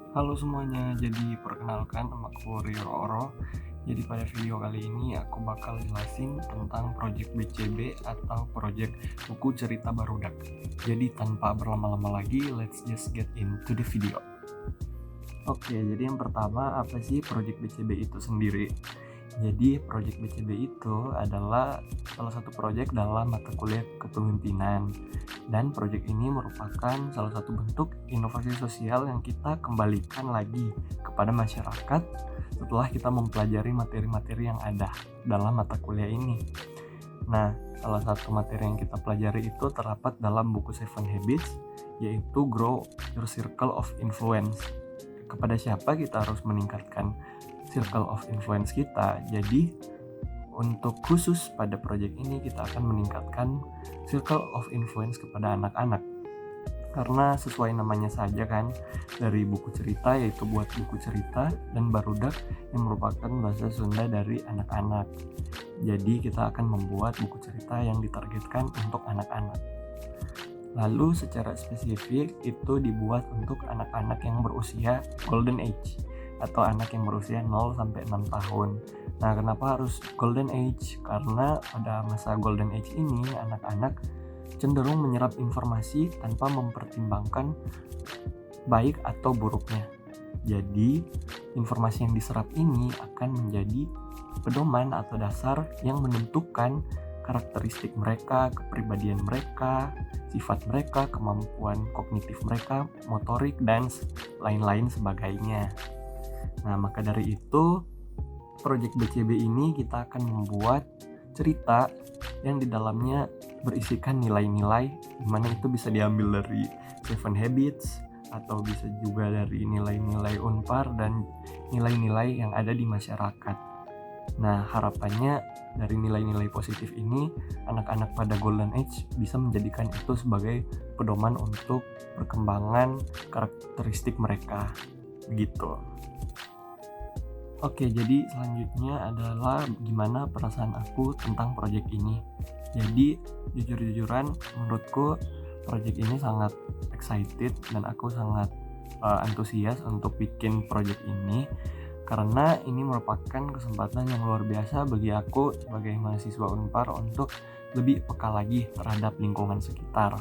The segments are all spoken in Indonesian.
Halo semuanya, jadi perkenalkan nama aku Rio Oro. Jadi pada video kali ini aku bakal jelasin tentang project BCB atau project buku cerita barudak. Jadi tanpa berlama-lama lagi, let's just get into the video. Oke, jadi yang pertama apa sih project BCB itu sendiri? Jadi project BCB itu adalah salah satu project dalam mata kuliah kepemimpinan. Dan proyek ini merupakan salah satu bentuk inovasi sosial yang kita kembalikan lagi kepada masyarakat setelah kita mempelajari materi-materi yang ada dalam mata kuliah ini. Nah, salah satu materi yang kita pelajari itu terdapat dalam buku 7 Habits, yaitu Grow Your Circle of Influence. Kepada siapa kita harus meningkatkan circle of influence kita? Jadi, untuk khusus pada proyek ini kita akan meningkatkan circle of influence kepada anak-anak. Karena sesuai namanya saja kan, dari buku cerita yaitu buat buku cerita, dan barudak yang merupakan bahasa Sunda dari anak-anak. Jadi kita akan membuat buku cerita yang ditargetkan untuk anak-anak. Lalu secara spesifik itu dibuat untuk anak-anak yang berusia golden age atau anak yang berusia 0 sampai 6 tahun. Nah, kenapa harus golden age? Karena pada masa golden age ini anak-anak cenderung menyerap informasi tanpa mempertimbangkan baik atau buruknya. Jadi, informasi yang diserap ini akan menjadi pedoman atau dasar yang menentukan karakteristik mereka, kepribadian mereka, sifat mereka, kemampuan kognitif mereka, motorik, dan lain-lain sebagainya. Nah, maka dari itu Project BCB ini kita akan membuat cerita yang di dalamnya berisikan nilai-nilai, dimana itu bisa diambil dari 7 Habits atau bisa juga dari nilai-nilai Unpar dan nilai-nilai yang ada di masyarakat. Nah, harapannya dari nilai-nilai positif ini anak-anak pada Golden Age bisa menjadikan itu sebagai pedoman untuk perkembangan karakteristik mereka, begitu. Oke, jadi selanjutnya adalah gimana perasaan aku tentang proyek ini. Jadi jujur-jujuran menurutku proyek ini sangat excited dan aku sangat antusias untuk bikin proyek ini, karena ini merupakan kesempatan yang luar biasa bagi aku sebagai mahasiswa Unpar untuk lebih peka lagi terhadap lingkungan sekitar.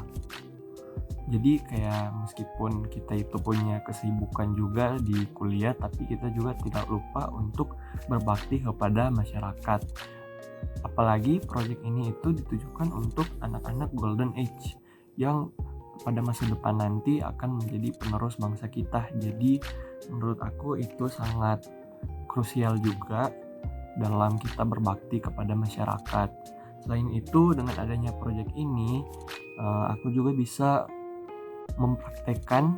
Jadi kayak meskipun kita itu punya kesibukan juga di kuliah, tapi kita juga tidak lupa untuk berbakti kepada masyarakat. Apalagi proyek ini itu ditujukan untuk anak-anak golden age yang pada masa depan nanti akan menjadi penerus bangsa kita. Jadi menurut aku itu sangat krusial juga dalam kita berbakti kepada masyarakat. Selain itu, dengan adanya proyek ini, aku juga bisa mempraktekkan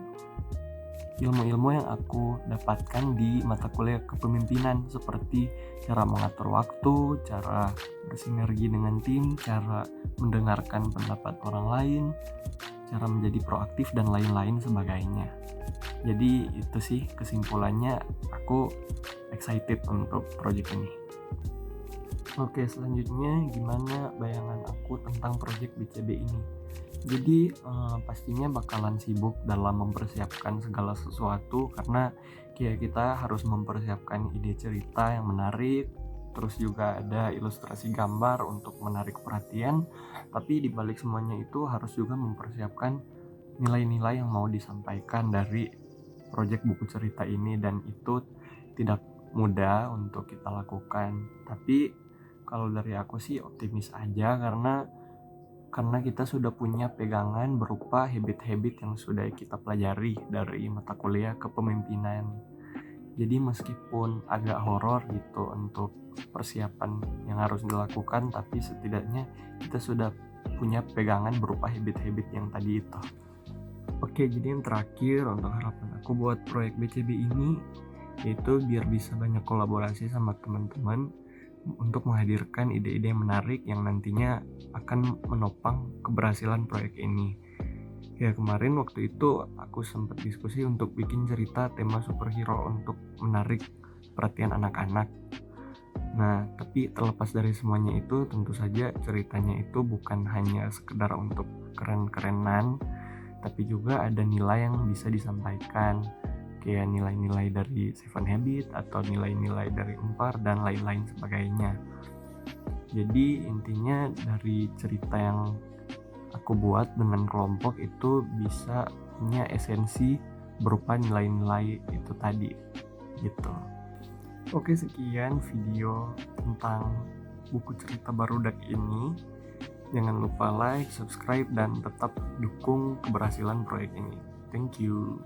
ilmu-ilmu yang aku dapatkan di mata kuliah kepemimpinan, seperti cara mengatur waktu, cara bersinergi dengan tim, cara mendengarkan pendapat orang lain, cara menjadi proaktif, dan lain-lain sebagainya. Jadi itu sih kesimpulannya, aku excited untuk project ini. Oke, selanjutnya gimana bayangan aku tentang project BCB ini? Jadi pastinya bakalan sibuk dalam mempersiapkan segala sesuatu, karena kita harus mempersiapkan ide cerita yang menarik, terus juga ada ilustrasi gambar untuk menarik perhatian. Tapi dibalik semuanya itu harus juga mempersiapkan nilai-nilai yang mau disampaikan dari proyek buku cerita ini, dan itu tidak mudah untuk kita lakukan. Tapi kalau dari aku sih optimis aja, karena kita sudah punya pegangan berupa habit-habit yang sudah kita pelajari dari mata kuliah kepemimpinan. Jadi meskipun agak horor gitu untuk persiapan yang harus dilakukan, tapi setidaknya kita sudah punya pegangan berupa habit-habit yang tadi itu. Oke, jadi yang terakhir untuk harapan aku buat proyek BCB ini, yaitu biar bisa banyak kolaborasi sama teman-teman untuk menghadirkan ide-ide yang menarik yang nantinya akan menopang keberhasilan proyek ini. Ya, kemarin waktu itu aku sempat diskusi untuk bikin cerita tema superhero untuk menarik perhatian anak-anak. Nah, tapi terlepas dari semuanya itu, tentu saja ceritanya itu bukan hanya sekedar untuk keren-kerenan, tapi juga ada nilai yang bisa disampaikan, kayak nilai-nilai dari Seven Habits atau nilai-nilai dari Unpar dan lain-lain sebagainya. Jadi intinya dari cerita yang aku buat dengan kelompok itu bisa punya esensi berupa nilai-nilai itu tadi gitu. Oke, sekian video tentang buku cerita Barudak ini. Jangan lupa like, subscribe, dan tetap dukung keberhasilan proyek ini. Thank you.